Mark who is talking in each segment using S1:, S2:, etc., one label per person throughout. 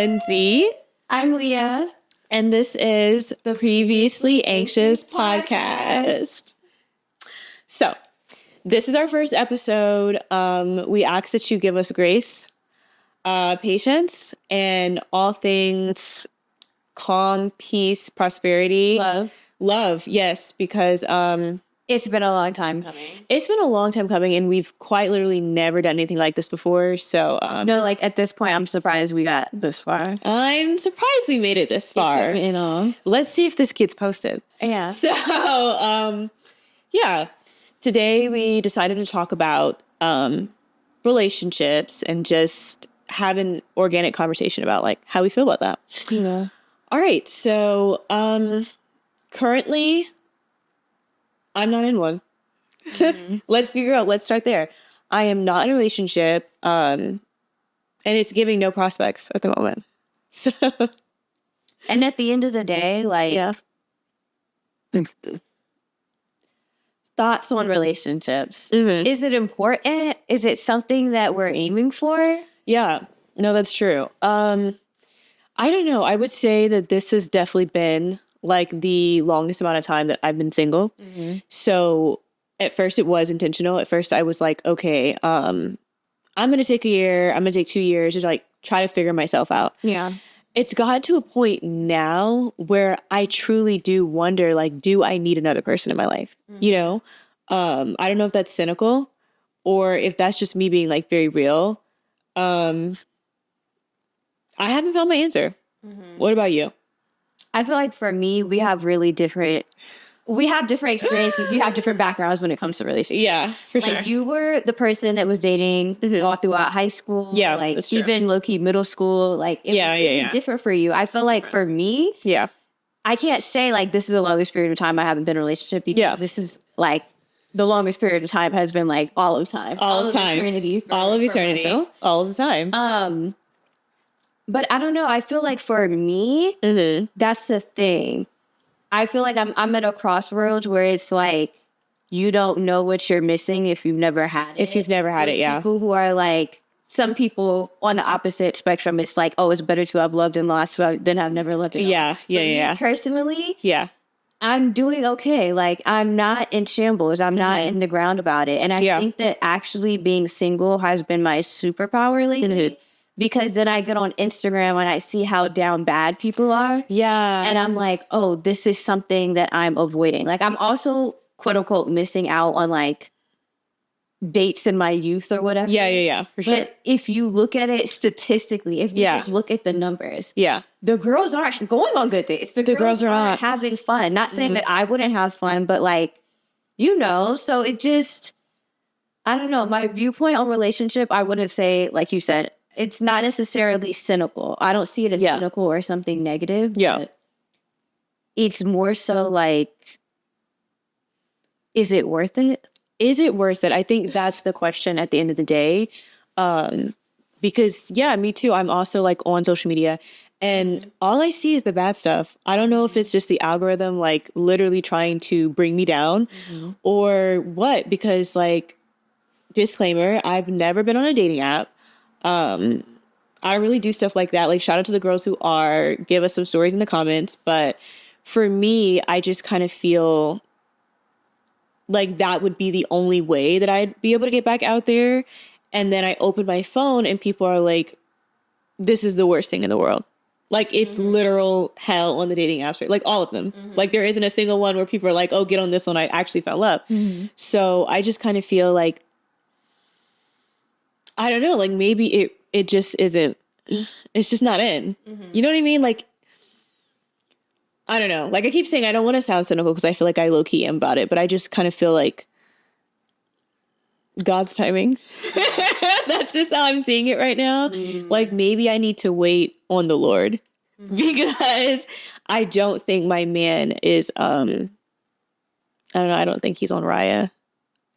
S1: Lindsay.
S2: I'm Leah.
S1: And this is the Previously Anxious podcast. So, this is our first episode. We ask that you give us grace, patience, and all things calm, peace, prosperity. Love, yes, because
S2: It's been a long time coming.
S1: it's been a long time coming, and we've quite literally never done anything like this before. So,
S2: No, like at this point, I'm surprised we got this far.
S1: I'm surprised we made it this far.
S2: You know.
S1: Let's see if this gets posted.
S2: Yeah.
S1: So, yeah. Today we decided to talk about relationships and just have an organic conversation about like how we feel about that.
S2: Yeah.
S1: All right. So, currently, I'm not in one.
S2: Mm-hmm.
S1: Let's start there. I am not in a relationship, and it's giving no prospects at the moment. So,
S2: And at the end of the day, like,
S1: yeah.
S2: thoughts on relationships.
S1: Mhm.
S2: Is it important? Is it something that we're aiming for?
S1: Yeah, no, that's true. I don't know. I would say that this has definitely been like the longest amount of time that I've been single.
S2: Mm-hmm.
S1: So at first it was intentional. At first I was like, okay, I'm going to take a year. I'm going to take 2 years to like try to figure myself out.
S2: Yeah.
S1: It's gotten to a point now where I truly do wonder, like, do I need another person in my life?
S2: Mm-hmm.
S1: You know, I don't know if that's cynical or if that's just me being like very real. I haven't found my answer.
S2: Mm-hmm.
S1: What about you?
S2: I feel like for me, we have different experiences. We have different backgrounds when it comes to relationships.
S1: Yeah, for
S2: Like
S1: sure.
S2: you were the person that was dating
S1: Mhm.
S2: all throughout high school.
S1: Yeah,
S2: like
S1: that's true.
S2: even low key middle school. Like it was different for you. I feel like for me,
S1: Yeah.
S2: I can't say like this is the longest period of time I haven't been in a relationship because this is like the longest period of time has been like all of time.
S1: All of time.
S2: Eternity.
S1: All of
S2: for
S1: eternity.
S2: myself.
S1: All of the time.
S2: But I don't know. I feel like for me,
S1: Mm-hmm.
S2: that's the thing. I feel like I'm at a crossroads where it's like you don't know what you're missing if you've never had it.
S1: If you've never had
S2: There's
S1: it, yeah.
S2: people who are like, some people on the opposite spectrum, it's like, oh, it's better to have loved and lost than have never loved and lost.
S1: Yeah.
S2: Me personally,
S1: Yeah.
S2: I'm doing okay. Like, I'm not in shambles. I'm not in the ground about it. And I think that actually being single has been my superpower lately.
S1: Mhm.
S2: Because then I get on Instagram and I see how down bad people are.
S1: Yeah.
S2: And I'm like, oh, this is something that I'm avoiding. Like, I'm also, quote unquote, missing out on like dates in my youth or whatever.
S1: Yeah. For sure.
S2: But if you look at it statistically, if you just look at the numbers,
S1: Yeah.
S2: the girls aren't going on good dates. The girls
S1: are
S2: aren't
S1: not.
S2: having fun. Not saying that I wouldn't have fun, but like, so it just, I don't know. My viewpoint on relationship, I wouldn't say, like you said, it's not necessarily cynical. I don't see it as cynical or something negative.
S1: Yeah.
S2: But it's more so like, is it worth it?
S1: Is it worth it? I think that's the question at the end of the day. Because me too. I'm also like on social media and all I see is the bad stuff. I don't know if it's just the algorithm, like literally trying to bring me down or what, because like disclaimer, I've never been on a dating app. I really do stuff like that. Like shout out to the girls who are, give us some stories in the comments. But for me, I just kind of feel like that would be the only way that I'd be able to get back out there. And then I open my phone and people are like, this is the worst thing in the world. Like it's literal hell on the dating apps, right? Like all of them. Like there isn't a single one where people are like, oh, get on this one. I actually fell up. So I just kind of feel like, I don't know, like maybe it just isn't, it's just not in. You know what I mean? Like, I don't know. Like I keep saying, I don't want to sound cynical because I feel like I low key am about it, but I just kind of feel like God's timing. That's just how I'm seeing it right now. Like maybe I need to wait on the Lord because I don't think my man is, I don't know. I don't think he's on Raya.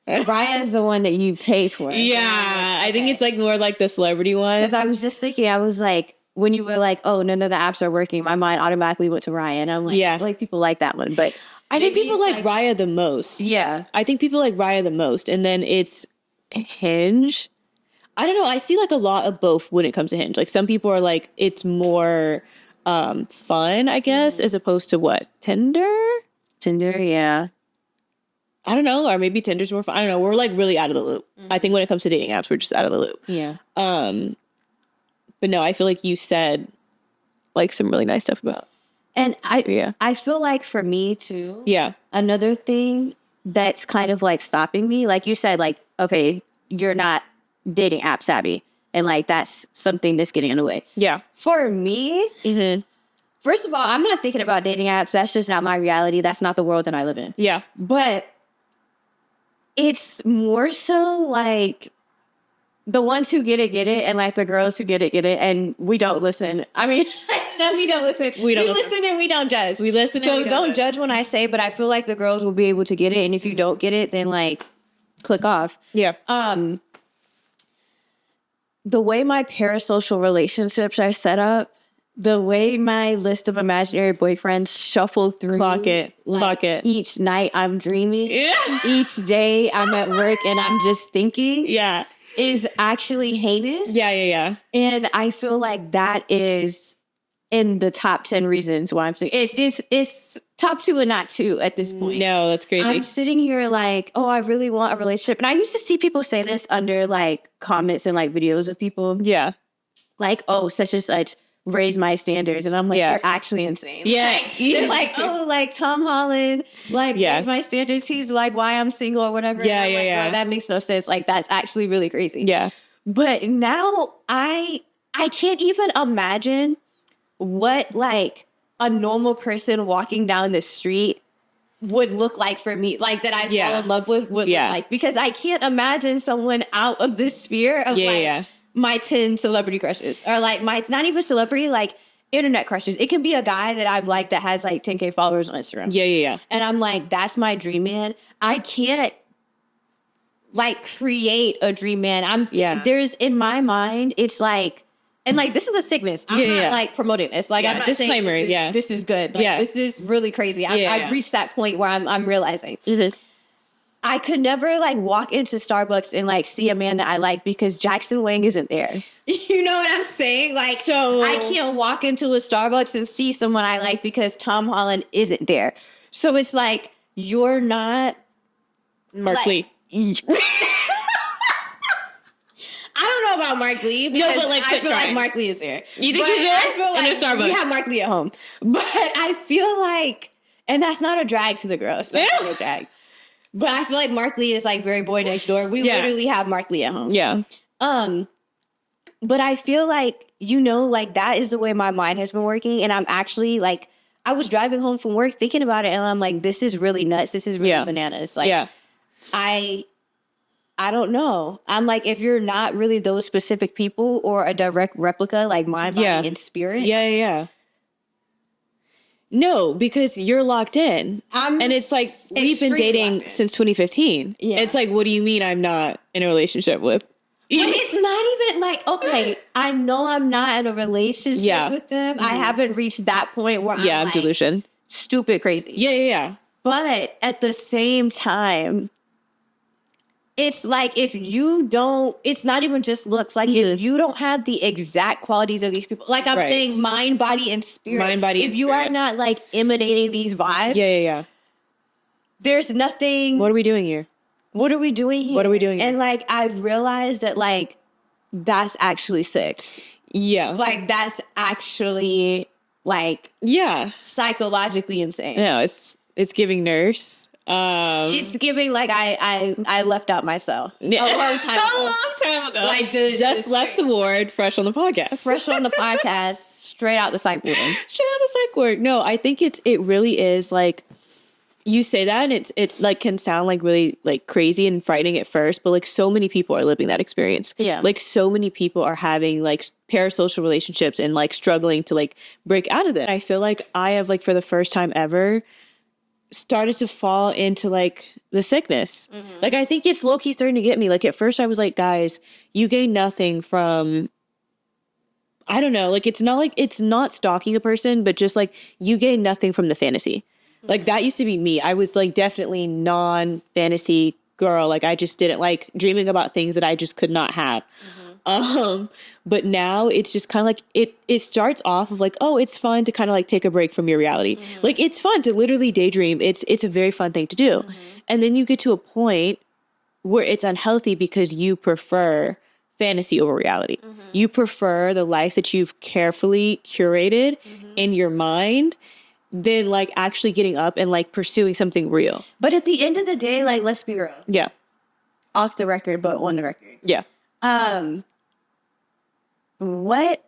S2: Raya is the one that you pay for.
S1: Yeah. I think it's like more like the celebrity one.
S2: Because I was just thinking, I was like, when you were like, oh, none of the apps are working, my mind automatically went to Raya. And I'm like, I feel like people like that one. But
S1: I think people like Raya the most.
S2: Yeah.
S1: I think people like Raya the most. And then it's Hinge. I don't know. I see like a lot of both when it comes to Hinge. Like some people are like, it's more fun, I guess, as opposed to what? Tinder?
S2: Tinder, yeah.
S1: I don't know. Or maybe Tinder's more fun. I don't know. We're like really out of the loop. I think when it comes to dating apps, we're just out of the loop.
S2: Yeah.
S1: But no, I feel like you said like some really nice stuff about.
S2: And
S1: Yeah.
S2: I feel like for me too,
S1: Yeah.
S2: another thing that's kind of like stopping me, like you said, like, okay, you're not dating app savvy. And like, that's something that's getting in the way.
S1: Yeah.
S2: For me, first of all, I'm not thinking about dating apps. That's just not my reality. That's not the world that I live in.
S1: Yeah.
S2: But it's more so like the ones who get it, and like the girls who get it, and we don't listen. I mean, no, we don't listen. We listen and we don't judge.
S1: We listen.
S2: So
S1: and we
S2: don't judge when I say, but I feel like the girls will be able to get it. And if you don't get it, then like click off.
S1: Yeah.
S2: The way my parasocial relationships are set up, the way my list of imaginary boyfriends shuffle through.
S1: Clock it.
S2: Each night I'm dreaming.
S1: Yeah.
S2: Each day I'm at work and I'm just thinking.
S1: Yeah.
S2: Is actually heinous.
S1: Yeah.
S2: And I feel like that is in the top 10 reasons why I'm saying it's top 2 and not 2 at this point.
S1: No, that's crazy.
S2: I'm sitting here like, oh, I really want a relationship. And I used to see people say this under like comments and like videos of people.
S1: Yeah.
S2: Like, oh, such and such raise my standards. And I'm like, you're actually insane.
S1: Yeah.
S2: Like, they're like, oh, like Tom Holland, like raise my standards. He's like, why I'm single or whatever.
S1: Yeah,
S2: like,
S1: yeah.
S2: bro, that makes no sense. Like, that's actually really crazy.
S1: Yeah.
S2: But now I can't even imagine what like a normal person walking down the street would look like for me, like that I fall in love with would look like, because I can't imagine someone out of this sphere of my 10 celebrity crushes, or like my, not even celebrity, like internet crushes. It can be a guy that I've liked that has like 10K followers on Instagram.
S1: Yeah.
S2: And I'm like, that's my dream man. I can't like create a dream man. There's in my mind, it's like, and like, this is a sickness. I'm not like promoting this. Like, I'm not
S1: disclaimer.
S2: Saying this is good. Like, this is really crazy. I've reached that point where I'm realizing I could never like walk into Starbucks and like see a man that I like because Jackson Wang isn't there. You know what I'm saying? Like, so I can't walk into a Starbucks and see someone I like because Tom Holland isn't there. So it's like, you're not
S1: Mark Lee.
S2: I don't know about Mark Lee because
S1: but like,
S2: I feel like Mark Lee is there.
S1: You think he's there?
S2: I feel like
S1: in a Starbucks.
S2: we have Mark Lee at home. But I feel like, and that's not a drag to the girls. That's not a drag. But I feel like Mark Lee is like very boy next door. We literally have Mark Lee at home.
S1: Yeah.
S2: But I feel like, you know, like that is the way my mind has been working. And I'm actually like, I was driving home from work thinking about it and I'm like, this is really nuts. This is really bananas. Like, I don't know. I'm like, if you're not really those specific people or a direct replica, like mind, body, and spirit.
S1: Yeah. No, because you're locked in. And it's like, we've been dating since 2015. Yeah. It's like, what do you mean I'm not in a relationship with?
S2: But it's not even like, okay, I know I'm not in a relationship with them. I haven't reached that point where I'm like,
S1: delusion.
S2: Stupid crazy.
S1: Yeah.
S2: But at the same time, it's like, if you don't, it's not even just looks, like if you don't have the exact qualities of these people, like I'm saying mind, body, and spirit. If you are not like emanating these vibes.
S1: Yeah.
S2: There's nothing.
S1: What are we doing here?
S2: What are we doing here?
S1: What are we doing here?
S2: And like, I've realized that like, that's actually sick.
S1: Yeah.
S2: Like, that's actually like, psychologically insane.
S1: No, it's giving nurse.
S2: It's giving like I left out myself a long time ago. Like
S1: just left the ward, fresh on the podcast.
S2: Straight out the psych ward.
S1: No, I think it really is like, you say that and it like can sound like really like crazy and frightening at first, but like so many people are living that experience.
S2: Yeah.
S1: Like so many people are having like parasocial relationships and like struggling to like break out of it. I feel like I have like for the first time ever started to fall into like the sickness. Like I think it's low-key starting to get me. Like at first I was like, guys, you gain nothing from, I don't know, like it's not stalking a person, but just like you gain nothing from the fantasy. Like that used to be me. I was like definitely non-fantasy girl. Like, I just didn't like dreaming about things that I just could not have. But now it's just kind of like it starts off of like, oh, it's fun to kind of like take a break from your reality. Like, it's fun to literally daydream. It's a very fun thing to do. And then you get to a point where it's unhealthy because you prefer fantasy over reality. You prefer the life that you've carefully curated in your mind than like actually getting up and like pursuing something real.
S2: But at the end of the day, like, let's be real.
S1: Yeah.
S2: Off the record, but on the record.
S1: Yeah.
S2: What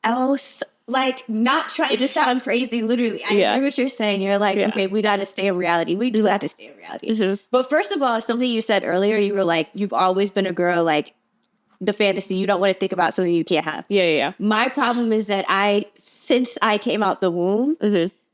S2: else? Like, not trying to sound crazy, literally. I hear what you're saying. You're like, okay, we got to stay in reality. We do have to stay in reality. But first of all, something you said earlier, you were like, you've always been a girl, like, the fantasy. You don't want to think about something you can't have.
S1: Yeah.
S2: My problem is that since I came out the womb,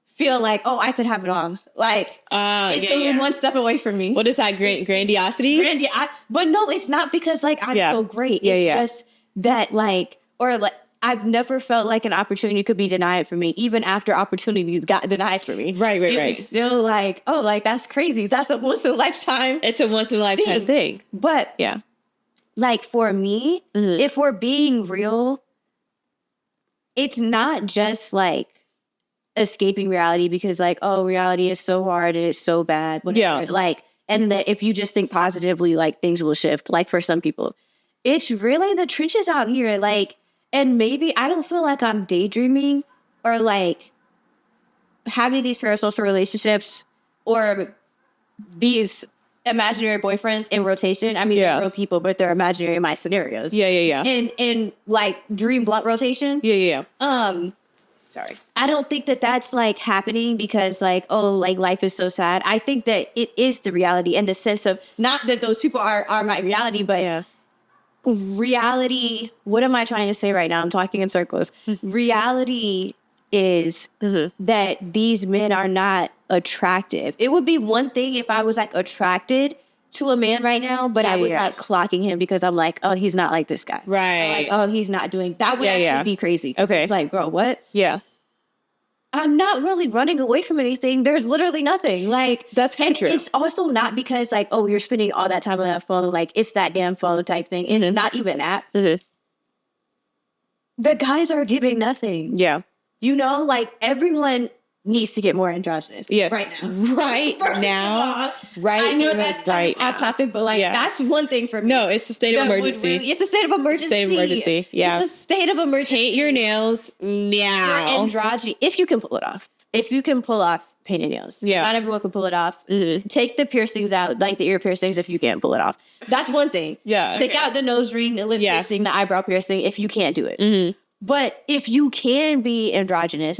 S2: feel like, oh, I could have it all. Like, it's only one step away from me.
S1: What is that? Grandiosity?
S2: But no, it's not because, like, I'm so great. It's just that, like, or like, I've never felt like an opportunity could be denied for me, even after opportunities got denied for me.
S1: Right.
S2: It's still like, oh, like, that's crazy. That's a once in a lifetime.
S1: It's a once in a lifetime thing.
S2: But like, for me, if we're being real, it's not just like escaping reality because, like, oh, reality is so hard and it's so bad. Whatever. Like, and that if you just think positively, like, things will shift. Like, for some people, it's really the trenches out here. Like, and maybe I don't feel like I'm daydreaming or like having these parasocial relationships or these imaginary boyfriends in rotation. I mean, they're real people, but they're imaginary in my scenarios.
S1: Yeah.
S2: In like dream blunt rotation.
S1: Yeah.
S2: Sorry. I don't think that that's like happening because, like, oh, like, life is so sad. I think that it is the reality in the sense of not that those people are my reality, but reality. What am I trying to say right now? I'm talking in circles. Reality is that these men are not attractive. It would be one thing if I was like attracted to a man right now, but I was like clocking him because I'm like, oh, he's not like this guy.
S1: Right.
S2: Or like, oh, he's not doing that. Would actually be crazy.
S1: Okay.
S2: It's like, bro, what?
S1: Yeah.
S2: I'm not really running away from anything. There's literally nothing. Like,
S1: that's kind of true.
S2: It's also not because, like, oh, you're spending all that time on that phone. Like, it's that damn phone type thing. It's not even that. The guys are giving nothing.
S1: Yeah.
S2: You know, like, everyone needs to get more androgynous.
S1: Yes.
S2: Right now.
S1: Right now. Right.
S2: I know that's kind of off topic, but, like, that's one thing for me.
S1: No, it's a state of emergency.
S2: It's a state of emergency.
S1: State of emergency. Yeah.
S2: It's a state of emergency.
S1: Paint your nails now.
S2: For androgyny. If you can pull it off. If you can pull off painted nails.
S1: Yeah.
S2: Not everyone can pull it off. Take the piercings out, like the ear piercings, if you can't pull it off. That's one thing.
S1: Yeah.
S2: Take out the nose ring, the lip piercing, the eyebrow piercing, if you can't do it. But if you can be androgynous.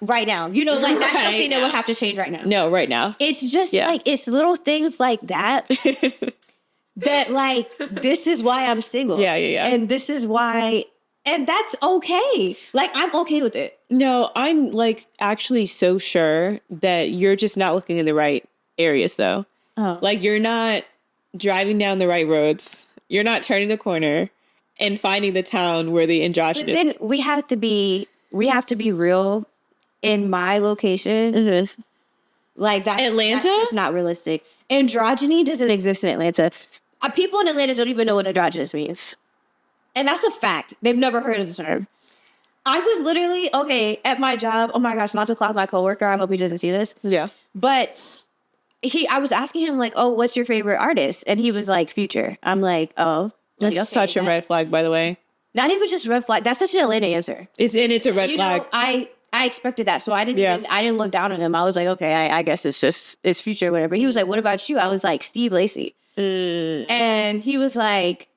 S2: Right now, you know, like, that's something that would have to change right now.
S1: No, right now.
S2: It's just like, it's little things like that that, like, this is why I'm single.
S1: Yeah.
S2: And this is why, and that's okay. Like, I'm okay with it.
S1: No, I'm like actually so sure that you're just not looking in the right areas though.
S2: Oh.
S1: Like, you're not driving down the right roads. You're not turning the corner and finding the town where the androgynous.
S2: But then we have to be real. In my location, like, that's
S1: Atlanta,
S2: that's just not realistic. Androgyny doesn't exist in Atlanta. People in Atlanta don't even know what androgynous means, and that's a fact. They've never heard of the term. I was literally at my job. Oh my gosh, not to clock my coworker. I hope he doesn't see this.
S1: Yeah,
S2: but I was asking him, like, oh, what's your favorite artist? And he was like, Future. I'm like, oh,
S1: that's such a red flag, by the way.
S2: Not even just red flag. That's such an Atlanta answer.
S1: It's a red flag.
S2: Know, I expected that, so I didn't look down on him. I was like, okay, I guess it's Future, whatever. He was like, what about you? I was like, Steve Lacy, and he was like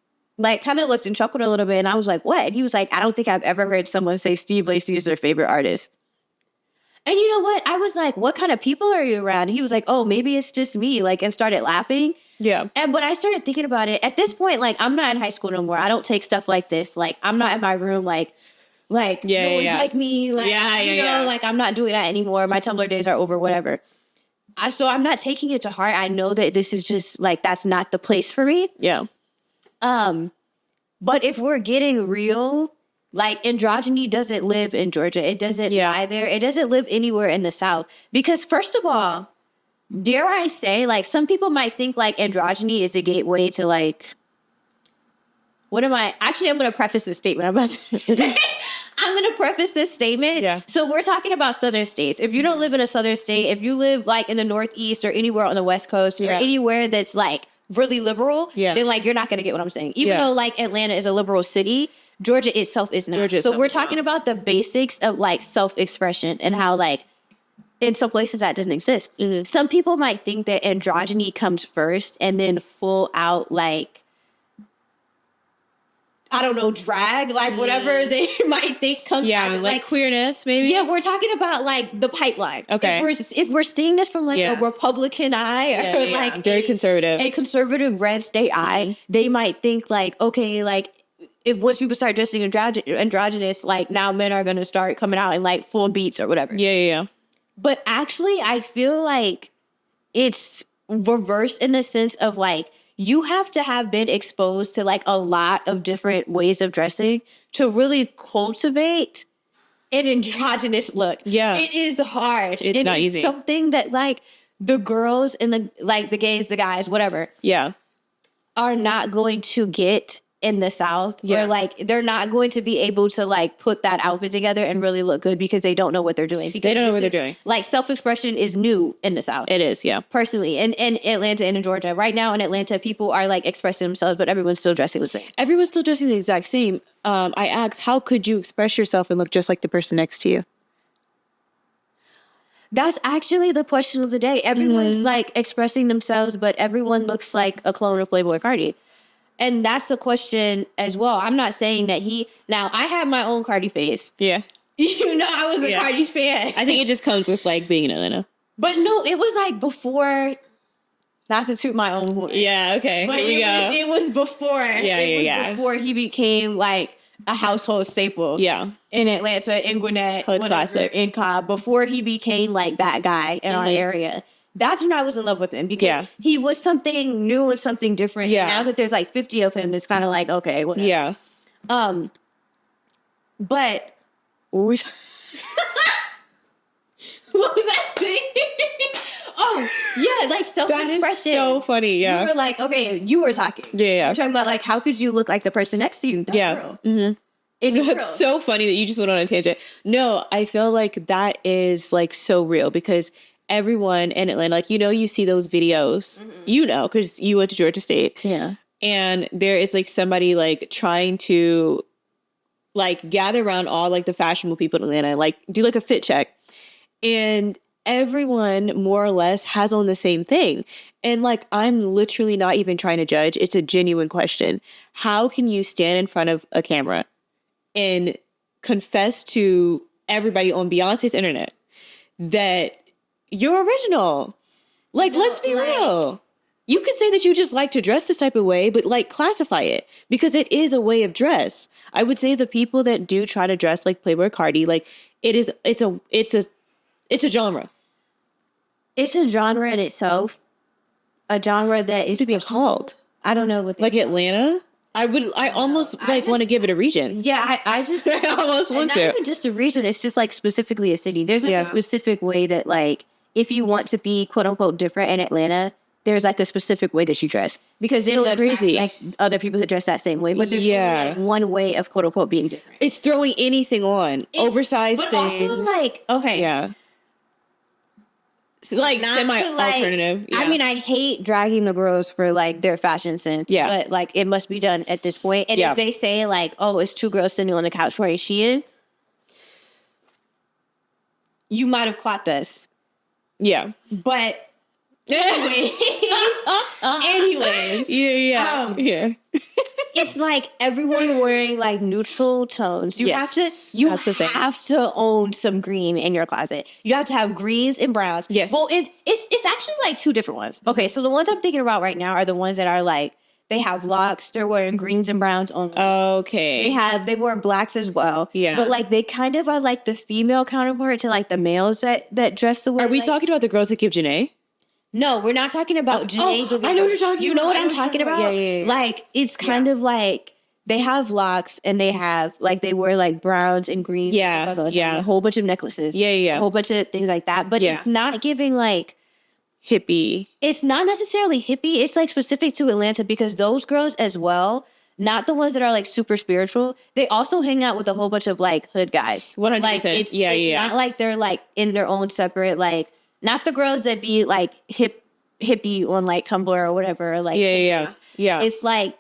S2: kind of looked and chuckled a little bit, and I was like, what? And he was like, I don't think I've ever heard someone say Steve Lacy is their favorite artist. And you know what? I was like, what kind of people are you around? And he was like, oh, maybe it's just me, like, and started laughing.
S1: Yeah.
S2: And when I started thinking about it, at this point, like, I'm not in high school no more. I don't take stuff like this. Like, I'm not in my room, like no one's like me. Like, like, I'm not doing that anymore. My Tumblr days are over, whatever. So I'm not taking it to heart. I know that this is just, like, that's not the place for me.
S1: Yeah.
S2: But if we're getting real, like, androgyny doesn't live in Georgia. It doesn't lie there. It doesn't live anywhere in the South. Because, first of all, dare I say, like, some people might think like androgyny is a gateway to like, I'm going to preface this statement. I'm going to preface this statement.
S1: Yeah.
S2: So we're talking about southern states. If you don't live in a southern state, if you live like in the Northeast or anywhere on the West Coast or anywhere that's like really liberal, then like you're not going to get what I'm saying. Even though like Atlanta is a liberal city, Georgia itself is not. So we're talking about the basics of like self-expression and how like in some places that doesn't exist. Some people might think that androgyny comes first and then full out like, I don't know, drag, like whatever they might think comes out.
S1: Yeah, like queerness, maybe?
S2: Yeah, we're talking about like the pipeline.
S1: Okay.
S2: If we're seeing this from like a Republican eye or like
S1: very conservative.
S2: A conservative red state eye, they might think like, okay, like if once people start dressing androgynous, like now men are going to start coming out in like full beats or whatever.
S1: Yeah.
S2: But actually, I feel like it's reverse in the sense of like, you have to have been exposed to like a lot of different ways of dressing to really cultivate an androgynous look.
S1: Yeah.
S2: It is hard.
S1: It's not easy.
S2: Something that like the girls and the gays, the guys, whatever.
S1: Yeah.
S2: Are not going to get in the South.
S1: Yeah.
S2: Where like they're not going to be able to like put that outfit together and really look good because they don't know what they're doing. Because
S1: they don't know what they're doing.
S2: Like self-expression is new in the South.
S1: It is, yeah.
S2: Personally, in Atlanta and in Georgia. Right now in Atlanta, people are like expressing themselves, but everyone's still dressing the same.
S1: Everyone's still dressing the exact same. I asked, how could you express yourself and look just like the person next to you?
S2: That's actually the question of the day. Everyone's like expressing themselves, but everyone looks like a clone of Playboy Cardi. And that's the question as well. I'm not saying that now I have my own Cardi face.
S1: Yeah.
S2: You know, I was a Cardi fan.
S1: I think it just comes with like being in Atlanta.
S2: But no, it was like before, not to toot my own horn.
S1: Yeah, okay.
S2: But it was before. Before he became like a household staple.
S1: Yeah.
S2: In Atlanta, in Gwinnett,
S1: Hood classic.
S2: In Cobb, before he became like that guy in our area. That's when I was in love with him because he was something new and something different. Yeah. And now that there's like 50 of him, it's kind of like, okay, whatever.
S1: Yeah.
S2: But what was I saying? Oh, yeah, like self-expression.
S1: That is so funny, yeah.
S2: You were like, okay, you were talking.
S1: Yeah.
S2: You're talking about like, how could you look like the person next to you? That's real.
S1: Mm-hmm.
S2: It's real.
S1: So funny that you just went on a tangent. No, I feel like that is like so real because everyone in Atlanta, like, you see those videos, because you went to Georgia State.
S2: Yeah.
S1: And there is like somebody like trying to like gather around all like the fashionable people in Atlanta, like do like a fit check. And everyone more or less has on the same thing. And like, I'm literally not even trying to judge. It's a genuine question. How can you stand in front of a camera and confess to everybody on Beyonce's internet that you're original? Like, let's be real. You could say that you just like to dress this type of way, but like classify it because it is a way of dress. I would say the people that do try to dress like Playboy Cardi, like it's a genre.
S2: It's a genre in itself. A genre that is
S1: to be called.
S2: I don't know what
S1: like Atlanta. I almost want to give it a region.
S2: Yeah, I just
S1: I almost want to.
S2: Not even just a region. It's just like specifically a city. There's like a specific way that like if you want to be quote unquote different in Atlanta, there's like a specific way that you dress because
S1: so
S2: there's
S1: crazy
S2: like other people that dress that same way. But there's only like one way of quote unquote being different.
S1: It's throwing anything on, oversized
S2: but
S1: things.
S2: Also like okay,
S1: yeah. Like semi-alternative.
S2: I mean, I hate dragging the girls for like their fashion sense. Yeah. But like it must be done at this point. And if they say like, oh, it's two girls sitting on the couch wearing Shein, you might have clocked us. Yeah. But anyways. Yeah. It's like everyone wearing like neutral tones. You have to own some green in your closet. You have to have greens and browns. Yes. Well, it's actually like two different ones. Okay, so the ones I'm thinking about right now are the ones that are like they have locks. They're wearing greens and browns only. Okay. They wear blacks as well. Yeah. But like they kind of are like the female counterpart to like the males that dress the way.
S1: Are we talking about the girls that give Janae?
S2: No, we're not talking about Janae.
S1: I know what you're talking about.
S2: You know what I'm talking about?
S1: Yeah.
S2: Like, it's kind of like, they have locks and they have, like, they wear, like, browns and greens. Yeah. A whole bunch of necklaces. Yeah. A whole bunch of things like that. But it's not giving, like,
S1: hippie.
S2: It's not necessarily hippie. It's like specific to Atlanta because those girls as well, not the ones that are like super spiritual, they also hang out with a whole bunch of like hood guys.
S1: 100%.
S2: Like it's not like they're like in their own separate, like not the girls that be like hippie on like Tumblr or whatever. Or, like
S1: Yeah.
S2: It's like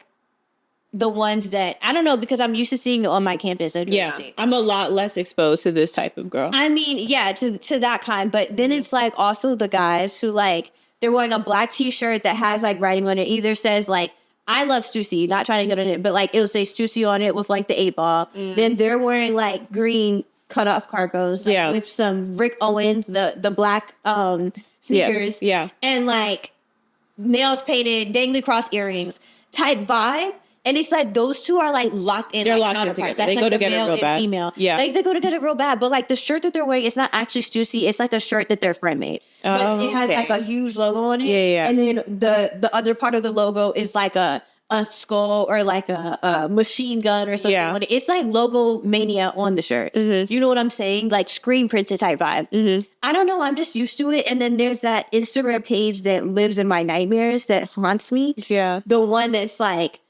S2: the ones that I don't know because I'm used to seeing on my campus.
S1: I'm a lot less exposed to this type of girl.
S2: I mean, yeah, to that kind. But then it's like also the guys who like they're wearing a black t-shirt that has like writing on it. Either says like I love Stussy, not trying to get on it, but like it'll say Stussy on it with like the 8-ball. Then they're wearing like green cut off cargos with some Rick Owens, the black sneakers.
S1: Yes.
S2: And like nails painted, dangly cross earrings type vibe. And it's like those two are like locked in.
S1: They're
S2: like,
S1: locked in together.
S2: That's
S1: They
S2: like
S1: go
S2: the
S1: together
S2: male
S1: real
S2: and
S1: bad.
S2: female.
S1: Yeah.
S2: Like they go together real bad. But like the shirt that they're wearing, it's not actually Stussy. It's like a shirt that their friend made. But it has like a huge logo on it.
S1: Yeah.
S2: And then the other part of the logo is like a skull or like a machine gun or something on it. It's like logo mania on the shirt. You know what I'm saying? Like screen printed type vibe. I don't know. I'm just used to it. And then there's that Instagram page that lives in my nightmares that haunts me.
S1: Yeah.
S2: The one that's like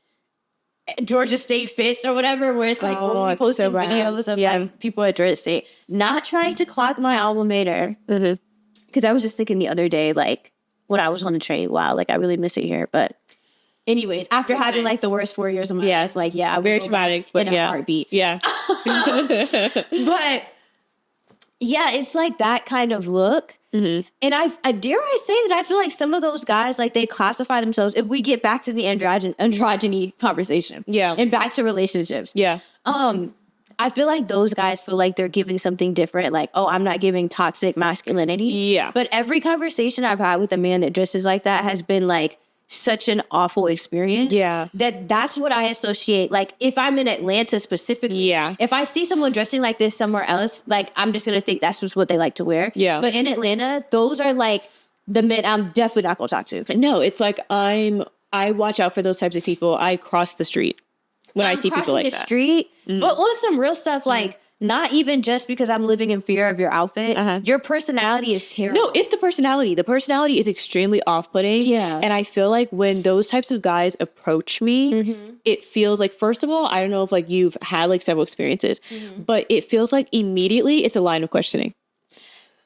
S2: Georgia State Fits or whatever, where it's like only posting videos of like people at Georgia State. Not trying to clock my alma mater. Because I was just thinking the other day, like when I was on the train, wow, like I really miss it here. But anyways, after having like the worst 4 years of my life, like
S1: very traumatic, but
S2: in a heartbeat.
S1: Yeah.
S2: But yeah, it's like that kind of look. And I dare I say that I feel like some of those guys, like they classify themselves, if we get back to the androgyny conversation. And back to relationships. I feel like those guys feel like they're giving something different. Like, oh, I'm not giving toxic masculinity. But every conversation I've had with a man that dresses like that has been like such an awful experience. That's what I associate. Like if I'm in Atlanta specifically, if I see someone dressing like this somewhere else, like I'm just gonna think that's just what they like to wear. But in Atlanta, those are like the men I'm definitely not gonna talk to.
S1: No, it's like I watch out for those types of people. I cross the street when I see people like that.
S2: Street, but on some real stuff, like not even just because I'm living in fear of your outfit. Your personality is terrible.
S1: No, it's the personality. The personality is extremely off-putting. And I feel like when those types of guys approach me, it feels like, first of all, I don't know if like you've had like several experiences, but it feels like immediately it's a line of questioning.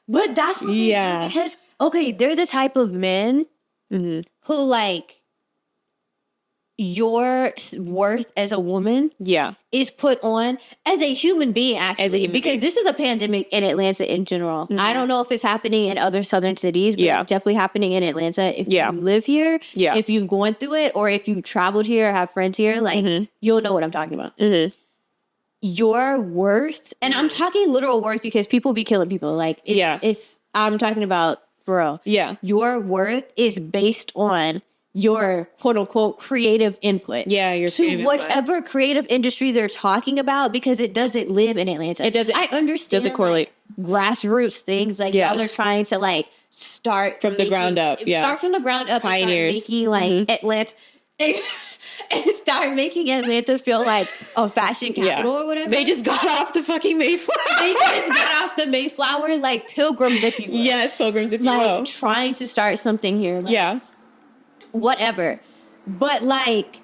S2: But that's what they do because, okay, they're the type of men who like your worth as a woman is put on as a human being, actually, because this is a pandemic in Atlanta in general. I don't know if it's happening in other southern cities, but it's definitely happening in Atlanta. If you live here, if you've gone through it, or if you've traveled here or have friends here, like you'll know what I'm talking about. Your worth, and I'm talking literal worth because people be killing people. Like it's I'm talking about for real. Your worth is based on your quote unquote creative input.
S1: Your
S2: to whatever creative industry they're talking about, because it doesn't live in Atlanta.
S1: It doesn't.
S2: I understand.
S1: Doesn't correlate.
S2: Like, grassroots things like y'all are trying to like start
S1: from the ground up.
S2: Start from the ground up.
S1: Pioneers.
S2: And start making like Atlanta. And start making Atlanta feel like a fashion capital or whatever.
S1: They just got off the fucking Mayflower.
S2: They just got off the Mayflower, like pilgrims, if you will.
S1: Yes, pilgrims, if you
S2: like,
S1: will.
S2: Trying to start something here. Like, whatever. But like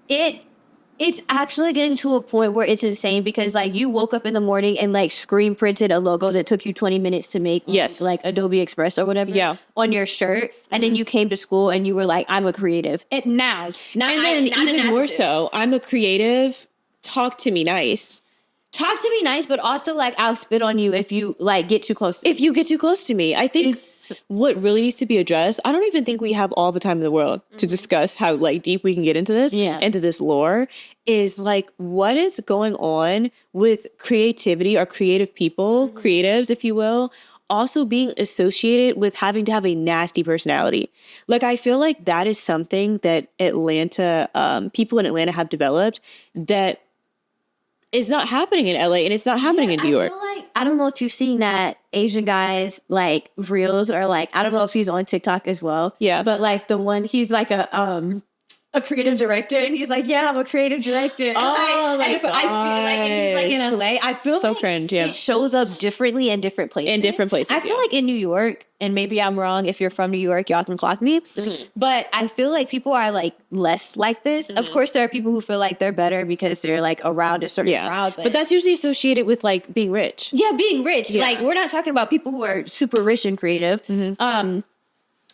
S2: it's actually getting to a point where it's insane because like you woke up in the morning and like screen printed a logo that took you 20 minutes to make like Adobe Express or whatever on your shirt, and then you came to school and you were like, I'm a creative. And now
S1: and then even more so, I'm a creative, talk to me nice.
S2: Talk to me nice, but also like I'll spit on you if you like get too close.
S1: If you get too close to me, I think what really needs to be addressed. I don't even think we have all the time in the world to discuss how like deep we can get into this, into this lore. Is like what is going on with creativity or creative people, creatives, if you will, also being associated with having to have a nasty personality. Like I feel like that is something that Atlanta, people in Atlanta have developed that is not happening in LA and it's not happening in New York.
S2: I feel like, I don't know if you've seen that Asian guys like reels or like, I don't know if he's on TikTok as well.
S1: Yeah.
S2: But like the one, he's like a a creative director, and he's like, yeah, I'm a creative director.
S1: Oh my
S2: I feel like, and he's like in LA. I feel
S1: So
S2: like
S1: cringe, yeah.
S2: it shows up differently in different places.
S1: In different places,
S2: I feel
S1: yeah.
S2: like in New York, and maybe I'm wrong. If you're from New York, y'all can clock me. But I feel like people are like less like this. Of course, there are people who feel like they're better because they're like around a certain crowd.
S1: But that's usually associated with like being rich.
S2: Yeah, being rich.
S1: Yeah.
S2: Like, we're not talking about people who are super rich and creative.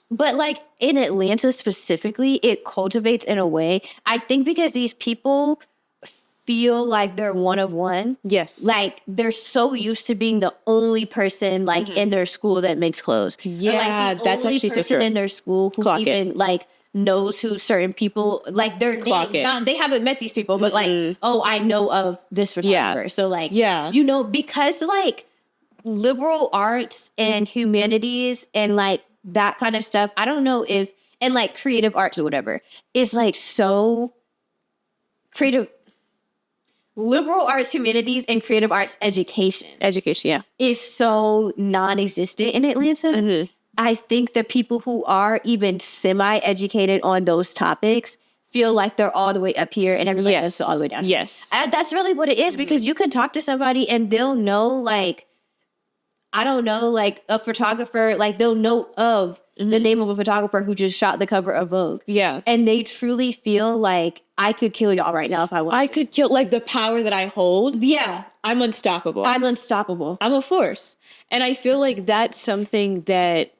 S2: But like in Atlanta specifically, it cultivates in a way. I think because these people feel like they're one of one.
S1: Yes.
S2: Like, they're so used to being the only person like in their school that makes clothes.
S1: Yeah,
S2: or, like, the
S1: that's
S2: only
S1: actually so
S2: person
S1: true.
S2: in their school who
S1: Clock it.
S2: even like knows who certain people, like, their
S1: Clock
S2: names.
S1: it.
S2: Not, they haven't met these people, but like, oh, I know of this photographer. So like,
S1: Yeah.
S2: you know, because like liberal arts and humanities and like that kind of stuff, I don't know if, and like creative arts or whatever, is like so creative. Liberal arts, humanities, and creative arts education
S1: Yeah.
S2: is so non-existent in Atlanta. I think the people who are even semi-educated on those topics feel like they're all the way up here and everybody else is all the way down.
S1: Yes.
S2: And that's really what it is, because you can talk to somebody and they'll know, like, I don't know, like a photographer, like they'll know of the name of a photographer who just shot the cover of Vogue.
S1: Yeah.
S2: And they truly feel like, I could kill y'all right now if I wanted
S1: I
S2: to.
S1: could kill, like, the power that I hold.
S2: Yeah.
S1: I'm unstoppable.
S2: I'm unstoppable.
S1: I'm a force. And I feel like that's something that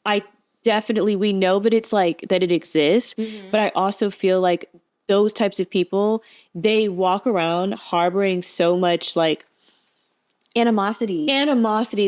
S1: I definitely, we know that it's like, that it exists. But I also feel like those types of people, they walk around harboring so much like
S2: Animosity.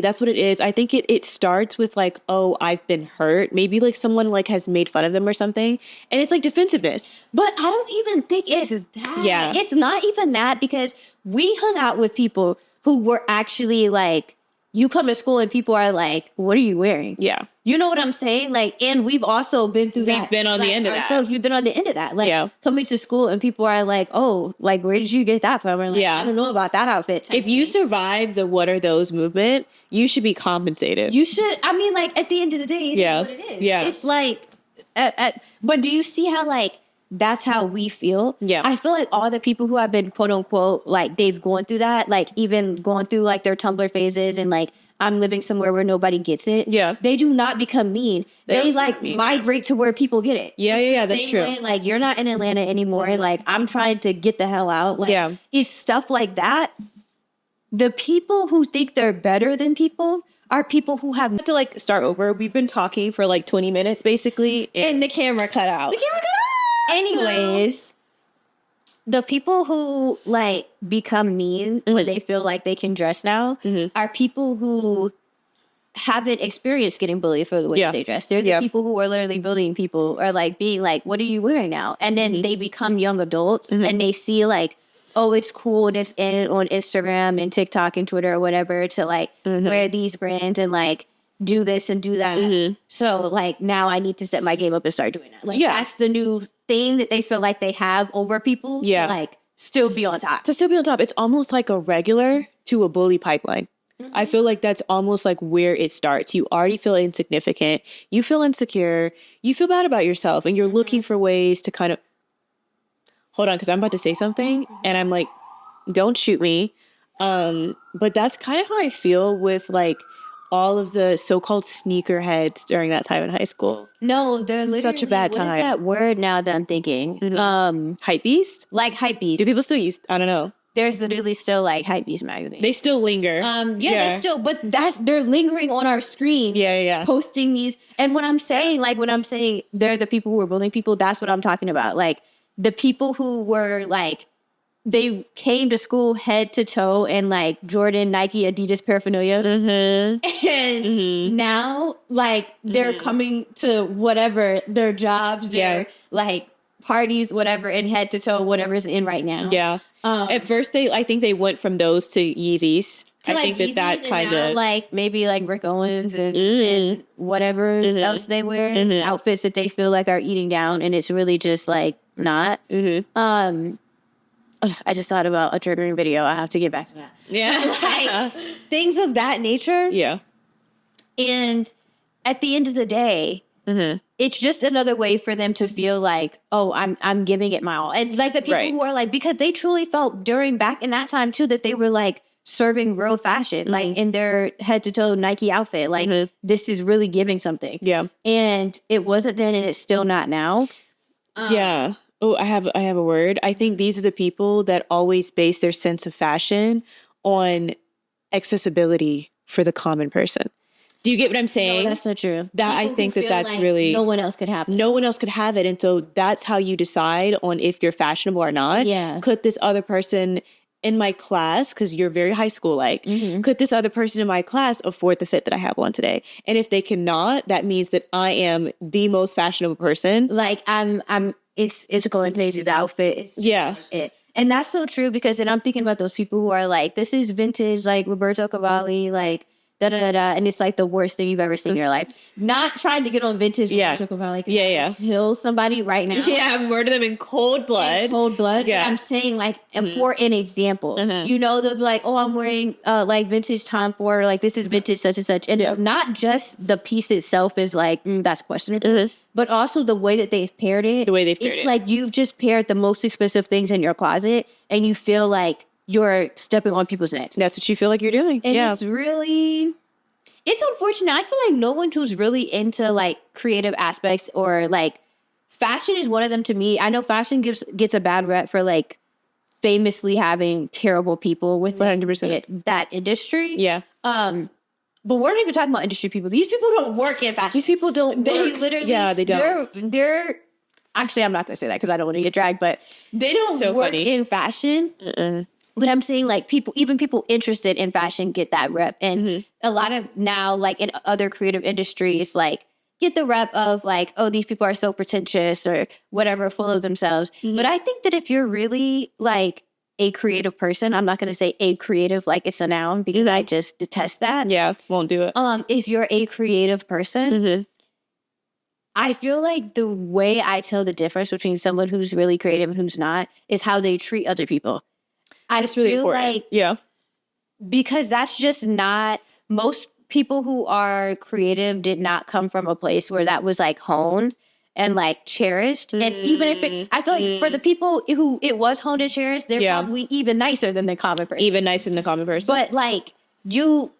S1: That's what it is. I think it starts with like, oh, I've been hurt. Maybe like someone like has made fun of them or something. And it's like defensiveness.
S2: But I don't even think it's that.
S1: Yeah.
S2: It's not even that, because we hung out with people who were actually like, you come to school and people are like, what are you wearing?
S1: Yeah.
S2: You know what I'm saying? Like, and we've also been through that.
S1: We've been on the end of that.
S2: ourselves. We've been on the end of that. Like,
S1: Yeah.
S2: coming to school and people are like, oh, like, where did you get that from? Or like,
S1: Yeah.
S2: I don't know about that outfit.
S1: If you survive the what are those movement, you should be compensated.
S2: You should, I mean, like, at the end of the day, it
S1: Yeah.
S2: is what it is.
S1: Yeah.
S2: It's like, but do you see how, like, that's how we feel?
S1: Yeah.
S2: I feel like all the people who have been, quote unquote, like, they've gone through that, like, even going through, like, their Tumblr phases and, like, I'm living somewhere where nobody gets it.
S1: Yeah.
S2: They do not become mean. They like, migrate to where people get it.
S1: Yeah,
S2: It's the
S1: yeah, that's
S2: same
S1: true.
S2: way, like, you're not in Atlanta anymore. Like, I'm trying to get the hell out. Like,
S1: Yeah.
S2: it's stuff like that. The people who think they're better than people are people who have
S1: to like start over. We've been talking for like 20 minutes basically.
S2: and the camera cut out.
S1: The camera cut out!
S2: Anyways, the people who like become mean when they feel like they can dress now are people who haven't experienced getting bullied for the way that they dress. They're the people who are literally bullying people, or like being like, what are you wearing now? And then they become young adults and they see like, oh, it's cool and it's in on Instagram and TikTok and Twitter or whatever to like wear these brands and like do this and do that. So like now I need to step my game up and start doing that. Like that's the new thing that they feel like they have over people to like still be on top.
S1: To still be on top, it's almost like a regular to a bully pipeline. I feel like that's almost like where it starts. You already feel insignificant. You feel insecure. You feel bad about yourself, and you're looking for ways to kind of hold on, because I'm about to say something, and I'm like, don't shoot me. But that's kind of how I feel with like all of the so-called sneakerheads during that time in high school.
S2: No, they're literally
S1: Such a bad time.
S2: What is that word now that I'm thinking?
S1: Hypebeast?
S2: Like hypebeast.
S1: Do people still use? I don't know.
S2: There's literally still like hypebeast magazine.
S1: They still linger.
S2: They still, but they're lingering on our screen.
S1: Yeah.
S2: Posting these, and when I'm saying they're the people who are bullying people, that's what I'm talking about. Like the people who were like, they came to school head to toe in like Jordan, Nike, Adidas paraphernalia, and now like they're coming to whatever their jobs, their like parties, whatever, and head to toe whatever's in right now.
S1: Yeah. At first, I think they went from those to Yeezys. I think that kind of
S2: like maybe like Rick Owens and whatever else they wear, outfits that they feel like are eating down, and it's really just like not. I just thought about a triggering video. I have to get back to that.
S1: Yeah.
S2: Like, things of that nature.
S1: Yeah.
S2: And at the end of the day, It's just another way for them to feel like, oh, I'm giving it my all. And like the people who are like, because they truly felt back in that time too, that they were like serving real fashion, like in their head to toe Nike outfit. Like this is really giving something.
S1: Yeah.
S2: And it wasn't then and it's still not now.
S1: Yeah. Oh, I have a word. I think these are the people that always base their sense of fashion on accessibility for the common person. Do you get what I'm saying?
S2: No, that's so true.
S1: That
S2: People
S1: I think
S2: who
S1: that
S2: feel
S1: that's
S2: like
S1: really
S2: no one else could have this.
S1: no one else could have it, and so that's how you decide on if you're fashionable or not.
S2: Yeah.
S1: Could this other person in my class, because you're very high school like, could this other person in my class afford the fit that I have on today? And if they cannot, that means that I am the most fashionable person.
S2: Like it's going crazy. The outfit is just it. And that's so true because then I'm thinking about those people who are like, this is vintage, like Roberto Cavalli, like da da da da, and it's like the worst thing you've ever seen in your life. Not trying to get on vintage Roberto Cavalli. Kill somebody right now.
S1: Yeah, murder them in cold blood.
S2: Yeah. I'm saying like for an example, you know, they'll be like, oh, I'm wearing like vintage Tom Ford, like this is vintage such and such, and not just the piece itself is like that's questionable, but also the way that they've paired it. It's like you've just paired the most expensive things in your closet, and you feel like you're stepping on people's necks.
S1: That's what you feel like you're doing.
S2: And it's unfortunate. I feel like no one who's really into like creative aspects or like fashion is one of them to me. I know fashion gets a bad rep for like famously having terrible people with
S1: 100%
S2: that industry.
S1: Yeah.
S2: But we're not even talking about industry people. These people don't work in fashion.
S1: These people don't
S2: They
S1: work.
S2: literally,
S1: yeah, they don't.
S2: They're actually, I'm not going to say that because I don't want to get dragged, but they don't work in fashion. But I'm saying like even people interested in fashion get that rep. And a lot of now, like in other creative industries, like get the rep of like, oh, these people are so pretentious or whatever, full of themselves. But I think that if you're really like a creative person, I'm not going to say a creative, like it's a noun because I just detest that.
S1: Yeah, won't do it.
S2: If you're a creative person, I feel like the way I tell the difference between someone who's really creative and who's not is how they treat other people.
S1: It's really important.
S2: Like, because that's just not, most people who are creative did not come from a place where that was like honed and like cherished. And even if I feel like for the people who it was honed and cherished, they're probably even nicer than the common person.
S1: Even nicer than the common person.
S2: But like you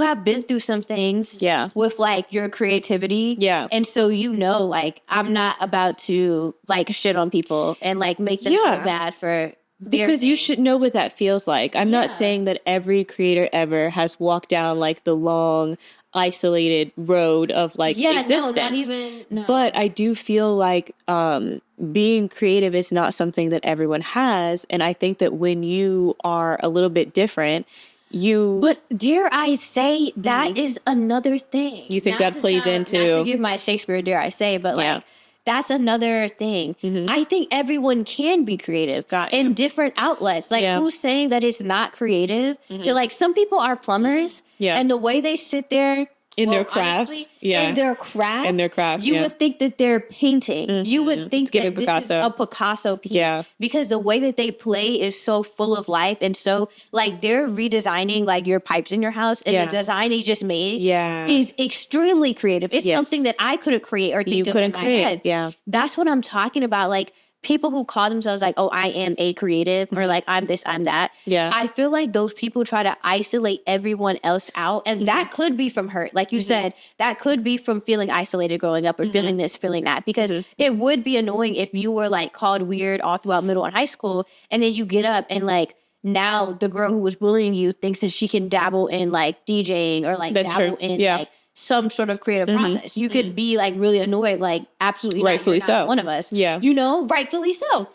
S2: have been through some things with like your creativity. Yeah. And so, you know, like I'm not about to like shit on people and like make them feel bad for
S1: because you should know what that feels like. I'm not saying that every creator ever has walked down like the long, isolated road of like existence.
S2: No, not even. No.
S1: But I do feel like being creative is not something that everyone has, and I think that when you are a little bit different, But
S2: dare I say that is another thing.
S1: You think that plays into?
S2: Not to give my Shakespeare, dare I say, but like. That's another thing. I think everyone can be creative in different outlets. Like, who's saying that it's not creative? To like, some people are plumbers, and the way they sit there
S1: in their crafts,
S2: in their craft, you would think that they're painting. You would think that this is a Picasso piece, because the way that they play is so full of life, and so like they're redesigning like your pipes in your house, and the design they just made is extremely creative. It's something that I couldn't create or think of in my head. That's what I'm talking about. Like, people who call themselves like, oh, I am a creative, or like, I'm this, I'm that. I feel like those people try to isolate everyone else out. And that could be from hurt. Like you said, that could be from feeling isolated growing up or feeling this, feeling that. Because it would be annoying if you were like called weird all throughout middle and high school. And then you get up and like, now the girl who was bullying you thinks that she can dabble in like DJing or like dabble in like some sort of creative process. You could be like really annoyed, like absolutely
S1: rightfully
S2: not, so one of us. You know, rightfully so.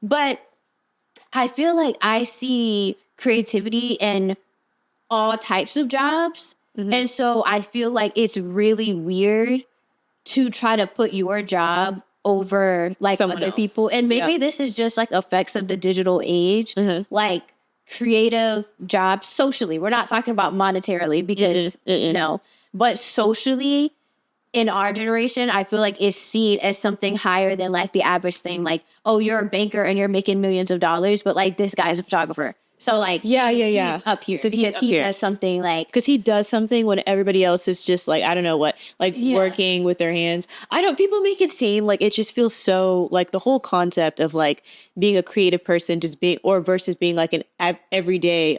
S2: But I feel like I see creativity in all types of jobs. And so I feel like it's really weird to try to put your job over like someone other else. People. And maybe this is just like effects of the digital age. Like creative jobs socially. We're not talking about monetarily because no. But socially, in our generation, I feel like it's seen as something higher than like the average thing. Like, oh, you're a banker and you're making millions of dollars, but like this guy's a photographer. So like,
S1: Yeah.
S2: he's up here
S1: So
S2: because he does something like,
S1: because he does something when everybody else is just like, I don't know what, like working with their hands. People make it seem like it just feels so like the whole concept of like being a creative person just being, or versus being like an everyday,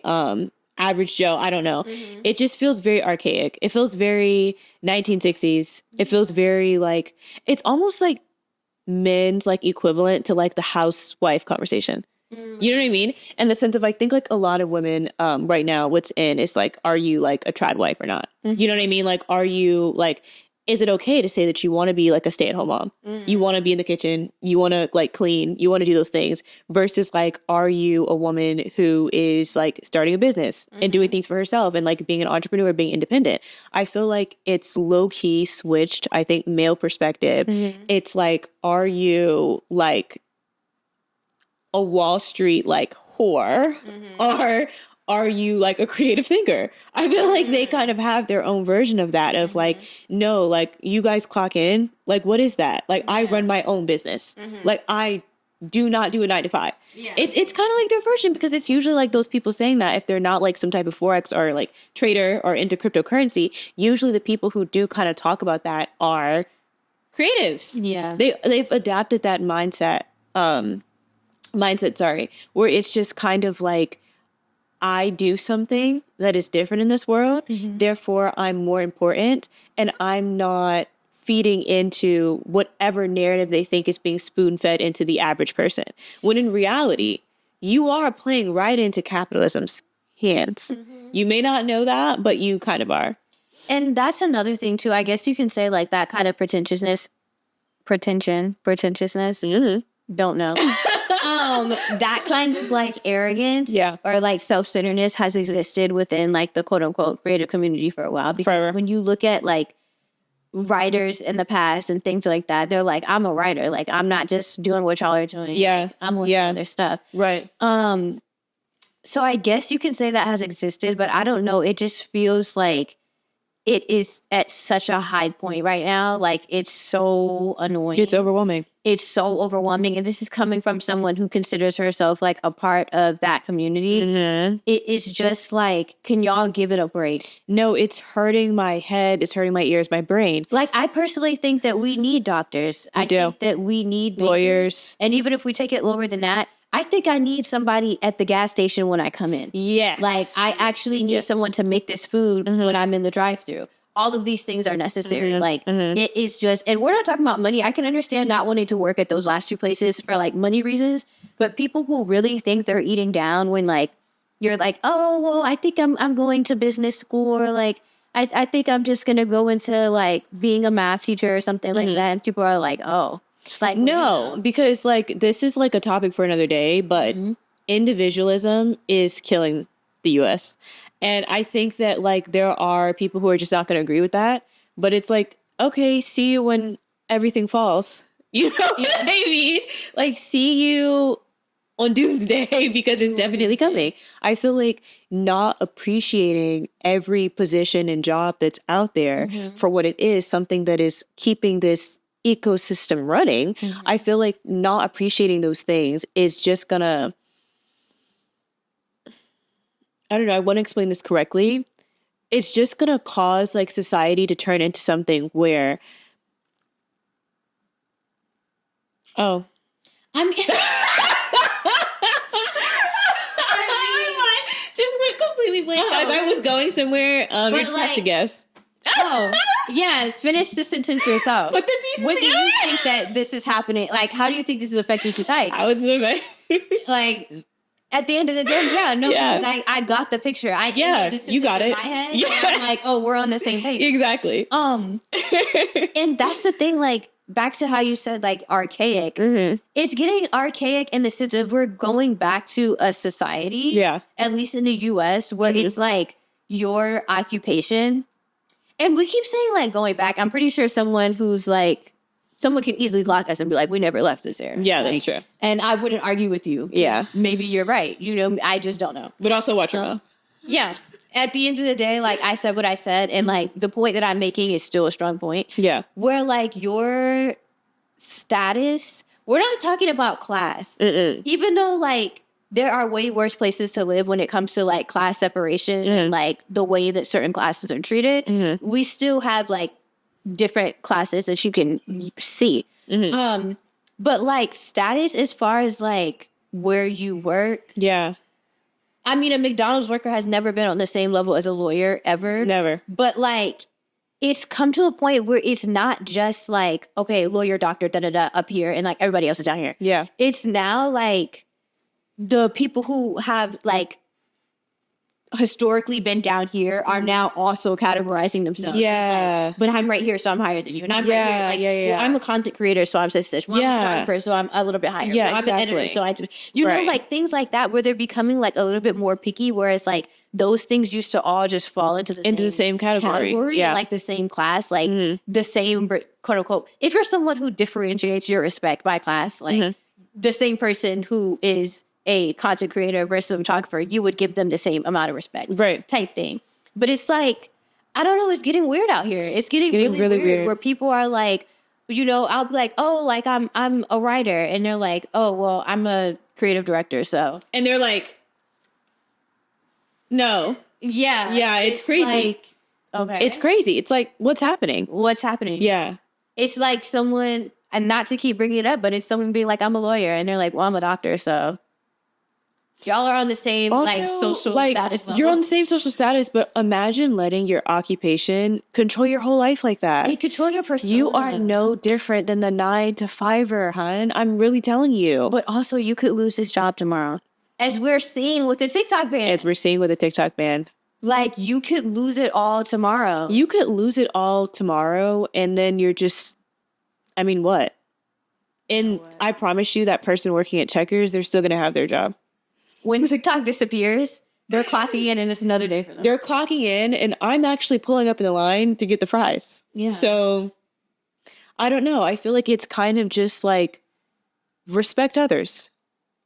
S1: average Joe. I don't know. It just feels very archaic. It feels very 1960s. It feels very like, it's almost like men's like equivalent to like the housewife conversation. You know what I mean? And the sense of, I think like a lot of women right now, what's in is like, are you like a trad wife or not? You know what I mean? Like, are you like, is it okay to say that you want to be like a stay-at-home mom? You want to be in the kitchen, you want to like clean, you want to do those things versus like, are you a woman who is like starting a business and doing things for herself and like being an entrepreneur, being independent? I feel like it's low-key switched, I think, male perspective. It's like, are you like a Wall Street like whore or are you like a creative thinker? I feel like they kind of have their own version of that of like, no, like you guys clock in. Like, what is that? Like, I run my own business. Like, I do not do a 9 to 5. It's kind of like their version because it's usually like those people saying that if they're not like some type of Forex or like trader or into cryptocurrency, usually the people who do kind of talk about that are creatives.
S2: Yeah.
S1: They've adapted that mindset, where it's just kind of like, I do something that is different in this world, therefore I'm more important, and I'm not feeding into whatever narrative they think is being spoon-fed into the average person. When in reality, you are playing right into capitalism's hands. You may not know that, but you kind of are.
S2: And that's another thing too. I guess you can say like that kind of pretentiousness. Don't know. That kind of like arrogance or like self-centeredness has existed within like the quote unquote creative community for a while. Because when you look at like writers in the past and things like that, they're like, I'm a writer. Like, I'm not just doing what y'all are doing. Like, I'm on some other stuff.
S1: Right.
S2: So I guess you can say that has existed, but I don't know. It just feels like it is at such a high point right now. Like, it's so annoying.
S1: It's overwhelming.
S2: It's so overwhelming. And this is coming from someone who considers herself like a part of that community. It is just like, can y'all give it a break?
S1: No, it's hurting my head. It's hurting my ears, my brain.
S2: Like, I personally think that we need doctors. I think that we need
S1: lawyers.
S2: And even if we take it lower than that, I think I need somebody at the gas station when I come in.
S1: Yes.
S2: Like, I actually need someone to make this food when I'm in the drive-thru. All of these things are necessary. Like, it is just, and we're not talking about money. I can understand not wanting to work at those last 2 places for like money reasons, but people who really think they're eating down when like, you're like, oh, well, I think I'm going to business school, or like, I think I'm just going to go into like being a math teacher or something like that. And people are like, oh. Like,
S1: no, because like this is like a topic for another day, but individualism is killing the US. And I think that like there are people who are just not going to agree with that, but it's like, okay, see you when everything falls. You know what I mean? Like, see you on doomsday because it's definitely coming. I feel like not appreciating every position and job that's out there for what it is, something that is keeping this ecosystem running. I feel like not appreciating those things is just gonna, I don't know, I want to explain this correctly. It's just gonna cause like society to turn into something where, I mean, just went completely blank, guys. I was going somewhere. You just have to guess.
S2: Oh, yeah. Finish the sentence yourself.
S1: Put the pieces
S2: When
S1: together.
S2: do you think that this is happening? Like, how do you think this is affecting society?
S1: I was
S2: Like, at the end of the day, because I got the picture.
S1: You got it.
S2: In my head, and I'm like, oh, we're on the same page.
S1: Exactly.
S2: And that's the thing. Like, back to how you said like archaic. It's getting archaic in the sense of we're going back to a society. At least in the U.S., where it's like your occupation. And we keep saying like going back. I'm pretty sure someone can easily clock us and be like, we never left this era.
S1: Yeah,
S2: like,
S1: that's true.
S2: And I wouldn't argue with you.
S1: Yeah.
S2: Maybe you're right. You know, I just don't know.
S1: But also watch your mouth.
S2: Yeah. At the end of the day, like I said what I said, and like the point that I'm making is still a strong point.
S1: Yeah.
S2: Where like your status, we're not talking about class. Even though like there are way worse places to live when it comes to like class separation and like the way that certain classes are treated. We still have like different classes that you can see. But like status as far as like where you work.
S1: Yeah.
S2: I mean, a McDonald's worker has never been on the same level as a lawyer ever.
S1: Never.
S2: But like, it's come to a point where it's not just like, okay, lawyer, doctor, da-da-da up here and like everybody else is down here.
S1: Yeah.
S2: It's now like the people who have like historically been down here are now also categorizing themselves.
S1: Yeah.
S2: Like, but I'm right here, so I'm higher than you. And I'm right here. Like, well, I'm a content creator, so I'm such. Well, I'm a photographer, so I'm a little bit higher.
S1: Yeah,
S2: well, I'm an editor, so you know, like things like that where they're becoming like a little bit more picky, whereas like those things used to all just fall into the same category. Yeah. Like the same class, like the same quote unquote. If you're someone who differentiates your respect by class, like the same person who is a content creator versus a photographer, you would give them the same amount of respect.
S1: Right.
S2: Type thing. But it's like, I don't know, it's getting weird out here. It's getting really weird where people are like, you know, I'll be like, oh, like I'm a writer. And they're like, oh, well, I'm a creative director, so.
S1: And they're like, no.
S2: Yeah.
S1: Yeah, it's crazy.
S2: Like, okay.
S1: It's crazy. It's like, what's happening?
S2: What's happening?
S1: Yeah.
S2: It's like someone, and not to keep bringing it up, but it's someone being like, I'm a lawyer. And they're like, well, I'm a doctor, so. Y'all are on the same
S1: also,
S2: like social status level.
S1: You're on the same social status, but imagine letting your occupation control your whole life like that.
S2: You control your persona.
S1: You are no different than the 9-to-5er, hun. I'm really telling you.
S2: But also, you could lose this job tomorrow. As we're seeing with the TikTok ban. Like, you could lose it all tomorrow.
S1: You could lose it all tomorrow, and then you're just, I mean, what? And I promise you that person working at Checkers, they're still going to have their job.
S2: When TikTok disappears, they're clocking in and it's another day for them.
S1: They're clocking in and I'm actually pulling up in the line to get the fries.
S2: Yeah.
S1: So I don't know. I feel like it's kind of just like respect others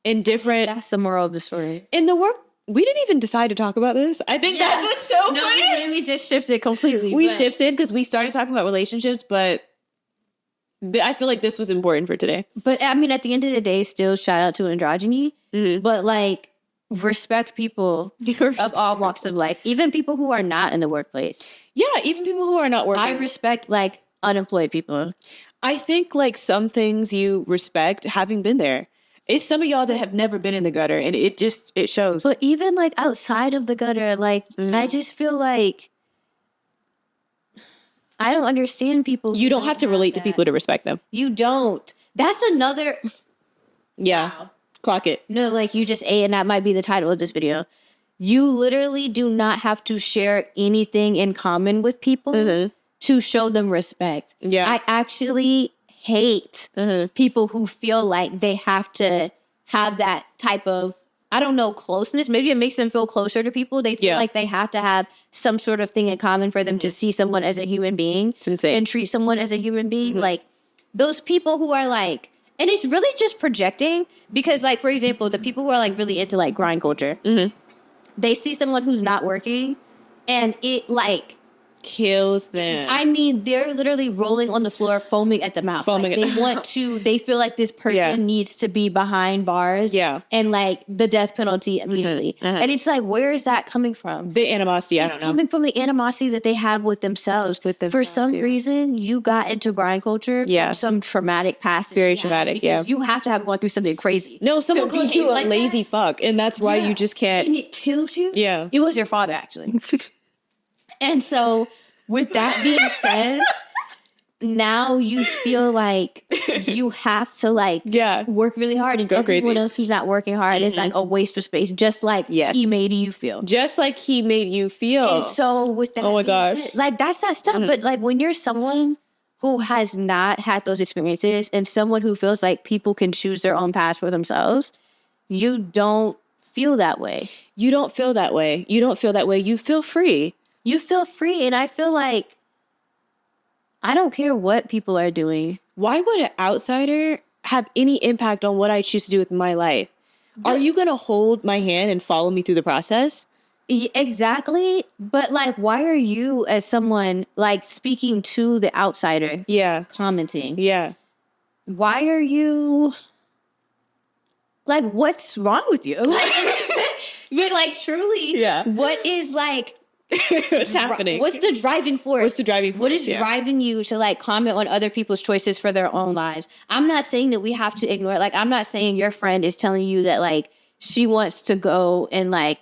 S1: in different.
S2: That's the moral of the story.
S1: In the work, we didn't even decide to talk about this. I think that's what's so funny.
S2: We really just shifted completely.
S1: We shifted because we started talking about relationships, but I feel like this was important for today.
S2: But I mean, at the end of the day, still shout out to androgyny. But like, respect people of all walks of life, even people who are not in the workplace.
S1: Yeah, even people who are not working.
S2: I respect like unemployed people.
S1: I think like some things you respect having been there. It's some of y'all that have never been in the gutter, and it shows.
S2: But even like outside of the gutter, like I just feel like I don't understand people.
S1: You don't have to relate to people to respect them.
S2: You don't. That's another.
S1: Yeah.
S2: Wow.
S1: Clock it.
S2: No, like you just ate, and that might be the title of this video. You literally do not have to share anything in common with people to show them respect.
S1: Yeah.
S2: I actually hate people who feel like they have to have that type of, I don't know, closeness. Maybe it makes them feel closer to people. They feel like they have to have some sort of thing in common for them to see someone as a human being.
S1: It's insane.
S2: And treat someone as a human being. Like those people who are like, and it's really just projecting because, like, for example, the people who are, like, really into, like, grind culture, they see someone who's not working, and it, like...
S1: kills them.
S2: I mean, they're literally rolling on the floor, foaming at the mouth. They feel like this person needs to be behind bars. Yeah. And, like, the death penalty immediately. And it's like, where is that coming from?
S1: The animosity, I don't know.
S2: It's coming from the animosity that they have with themselves. For some reason, you got into grind culture from some traumatic past.
S1: Very traumatic,
S2: You have to have gone through something crazy.
S1: No, someone called you a lazy fuck, and that's why you just can't.
S2: And it kills you?
S1: Yeah.
S2: It was your father, actually. And so, with that being said, now you feel like you have to like work really hard, and everyone else who's not working hard is like a waste of space, just like he made you feel.
S1: Just like he made you feel.
S2: And so with that,
S1: oh my gosh,
S2: like that's that stuff. But like when you're someone who has not had those experiences, and someone who feels like people can choose their own paths for themselves, you don't feel that way.
S1: You don't feel that way. You don't feel that way. You feel free.
S2: You feel free, and I feel like I don't care what people are doing.
S1: Why would an outsider have any impact on what I choose to do with my life? Are you going to hold my hand and follow me through the process?
S2: Exactly. But like, why are you as someone like speaking to the outsider?
S1: Yeah.
S2: Commenting.
S1: Yeah.
S2: Why are you... like, what's wrong with you? Like, but like, truly,
S1: Yeah.
S2: what is like,
S1: What's happening?
S2: what's the driving force?
S1: What's the driving force?
S2: What is
S1: Yeah.
S2: driving you to like comment on other people's choices for their own lives? I'm not saying that we have to ignore, like, I'm not saying your friend is telling you that like she wants to go and like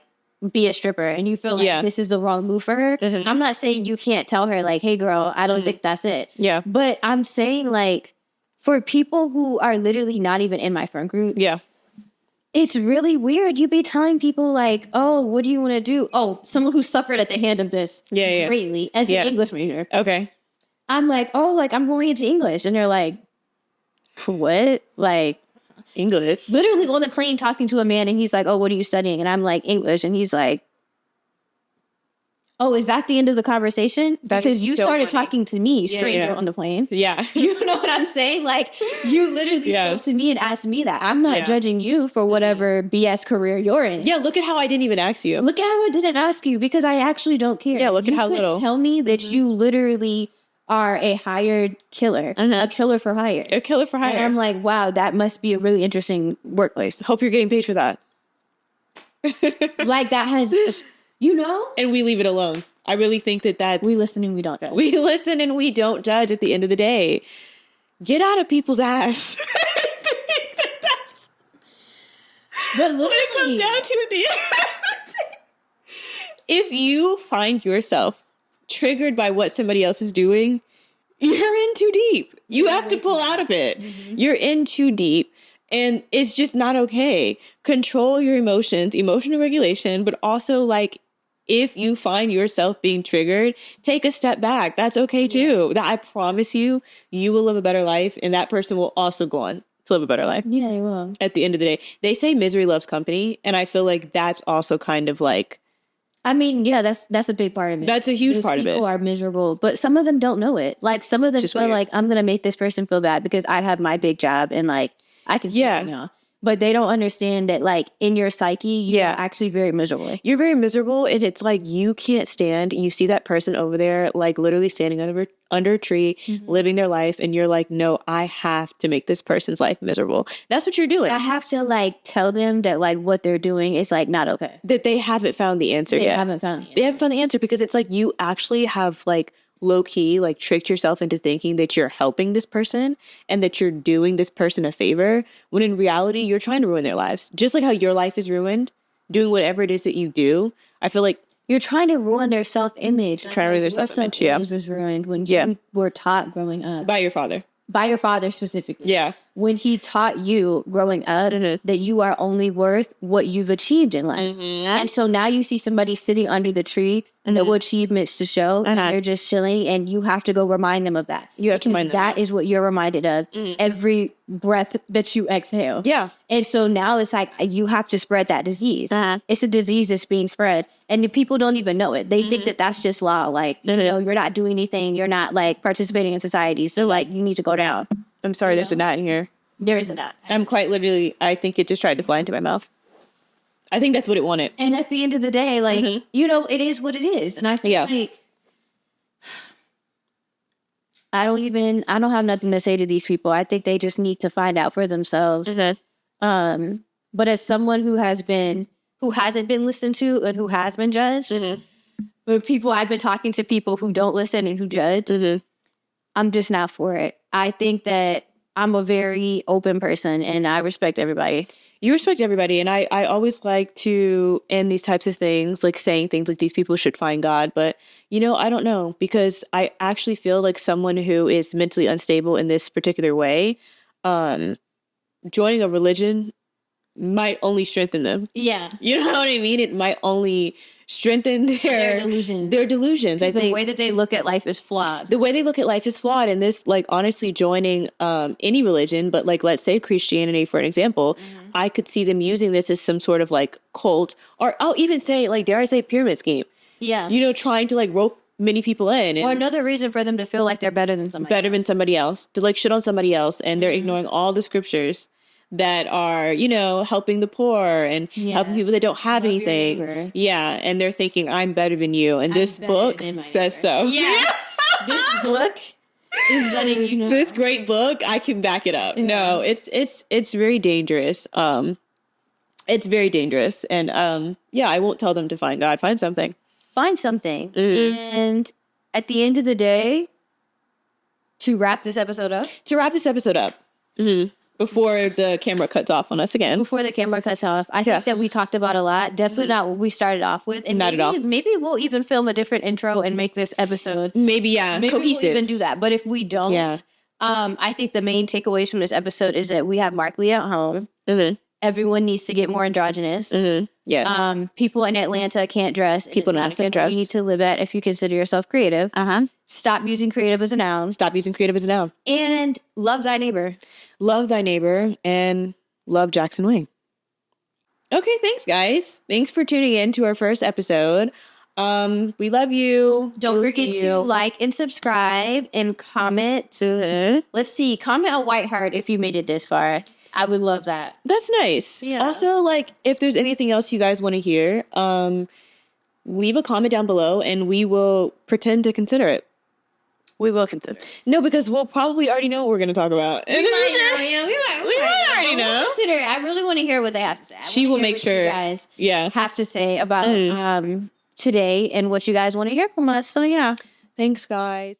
S2: be a stripper and you feel like this is the wrong move for her. I'm not saying you can't tell her like, hey girl, I don't think that's it.
S1: Yeah.
S2: But I'm saying like, for people who are literally not even in my friend group, it's really weird. You be telling people like, oh, what do you want to do? Oh, someone who suffered at the hand of this greatly as an English major.
S1: Okay.
S2: I'm like, oh, like I'm going into English. And they're like, what? Like
S1: English.
S2: literally on the plane talking to a man and he's like, oh, what are you studying? And I'm like, English. And he's like, oh, is that the end of the conversation? Because you started talking to me, stranger on the plane.
S1: Yeah.
S2: You know what I'm saying? Like, you literally spoke to me and asked me that. I'm not judging you for whatever BS career you're in.
S1: Yeah, look at how I didn't even ask you.
S2: Look at how I didn't ask you because I actually don't care.
S1: Yeah, look at how
S2: You could
S1: little.
S2: tell me that you literally are a hired killer, a killer for hire.
S1: A killer for hire.
S2: And I'm like, wow, that must be a really interesting workplace.
S1: Hope you're getting paid for that.
S2: Like, that has, you know?
S1: And we leave it alone. I really think that's...
S2: We listen and we don't judge.
S1: We listen and we don't judge at the end of the day. Get out of people's ass.
S2: But
S1: When it comes down to it, if you find yourself triggered by what somebody else is doing, you're in too deep. You have to pull out of it. You're in too deep. And it's just not okay. Control your emotions, emotional regulation, but also like, if you find yourself being triggered, take a step back. That's okay too. That I promise you, you will live a better life and that person will also go on to live a better life.
S2: Yeah, they will.
S1: At the end of the day, they say misery loves company. And I feel like that's also kind of like,
S2: I mean, yeah, that's a big part of it.
S1: that's a huge part of it.
S2: People are miserable, but some of them don't know it. Like, some of them
S1: Just
S2: feel
S1: weird.
S2: like, I'm going to make this person feel bad because I have my big job and like, I can see it now. But they don't understand that like in your psyche, you're actually very miserable.
S1: You're very miserable and it's like you can't stand, you see that person over there like literally standing under a tree, living their life, and you're like, no, I have to make this person's life miserable. That's what you're doing.
S2: I have to like tell them that like what they're doing is like not okay.
S1: That they haven't found the answer yet.
S2: They haven't found the answer.
S1: They haven't found the answer because it's like you actually have like low key like tricked yourself into thinking that you're helping this person and that you're doing this person a favor when in reality you're trying to ruin their lives. Just like how your life is ruined doing whatever it is that you do. I feel like
S2: you're trying to ruin their self-image.
S1: Trying to ruin their self-image,
S2: Your self-image was ruined when you were taught growing up.
S1: by your father.
S2: By your father specifically.
S1: Yeah.
S2: When he taught you growing up that you are only worth what you've achieved in life. And so now you see somebody sitting under the tree, no achievements to show, and they're just chilling, and you have to go remind them of that.
S1: You have to remind them.
S2: That is what you're reminded of every breath that you exhale.
S1: Yeah.
S2: And so now it's like you have to spread that disease. It's a disease that's being spread, and the people don't even know it. They think that that's just law. Like, you know, you're not doing anything. You're not like participating in society. So like, you need to go down.
S1: I'm sorry, there's a gnat in here.
S2: There is a gnat.
S1: I'm quite literally, I think it just tried to fly into my mouth. I think that's what it wanted.
S2: And at the end of the day, like, you know, it is what it is. And I feel like I don't have nothing to say to these people. I think they just need to find out for themselves. But as someone who hasn't been listened to and who has been judged, I've been talking to people who don't listen and who judge. I'm just not for it. I think that I'm a very open person and I respect everybody.
S1: You respect everybody. And I always like to end these types of things, like saying things like these people should find God. But, you know, I don't know, because I actually feel like someone who is mentally unstable in this particular way, joining a religion might only strengthen them.
S2: Yeah.
S1: You know what I mean? It might only strengthen their delusions. I think
S2: the way that they look at life is flawed.
S1: The way they look at life is flawed. And this, like, honestly, joining any religion, but like, let's say Christianity, for an example, I could see them using this as some sort of like cult, or I'll even say, like, dare I say, pyramid scheme.
S2: Yeah.
S1: You know, trying to like rope many people in.
S2: Or another reason for them to feel like they're better than somebody else. To like shit on somebody else. And they're ignoring all the scriptures that are, you know, helping the poor and helping people that don't have anything. Yeah. And they're thinking, I'm better than you. And this book says so. Yeah. This book is letting you know.
S1: This great book, I can back it up. No, it's very dangerous. It's very dangerous. And yeah, I won't tell them to find God. Find something.
S2: Find something. And at the end of the day, to wrap this episode up,
S1: Before the camera cuts off on us again.
S2: before the camera cuts off, I think that we talked about a lot. Definitely not what we started off with. And
S1: Not at all.
S2: Maybe we'll even film a different intro and make this episode.
S1: Maybe, yeah,
S2: Maybe
S1: cohesive.
S2: we'll even do that. But if we don't,
S1: Yeah.
S2: I think the main takeaways from this episode is that we have Mark Lee at home.
S1: Mm-hmm.
S2: Everyone needs to get more androgynous.
S1: Mm-hmm. Yes.
S2: People in Atlanta can't dress.
S1: People in Atlanta can't dress.
S2: You need to live at if you consider yourself creative. Stop using creative as a noun.
S1: Stop using creative as a noun.
S2: And love thy neighbor.
S1: Love thy neighbor and love Jackson Wing. Okay, thanks, guys. Thanks for tuning in to our first episode. We love you.
S2: Don't
S1: We'll
S2: forget
S1: see
S2: to
S1: you.
S2: like and subscribe and comment. Let's see. Comment a white heart if you made it this far. I would love that.
S1: That's nice.
S2: Yeah.
S1: Also, like, if there's anything else you guys want to hear, leave a comment down below and we will pretend to consider it.
S2: We will consider.
S1: No, because we'll probably already know what we're going to talk about.
S2: We might know. Yeah, we might
S1: already know.
S2: We'll consider it. I really want to hear what they have to say.
S1: She will make sure.
S2: You guys
S1: Yeah.
S2: have to say about today and what you guys want to hear from us. So yeah.
S1: Thanks, guys.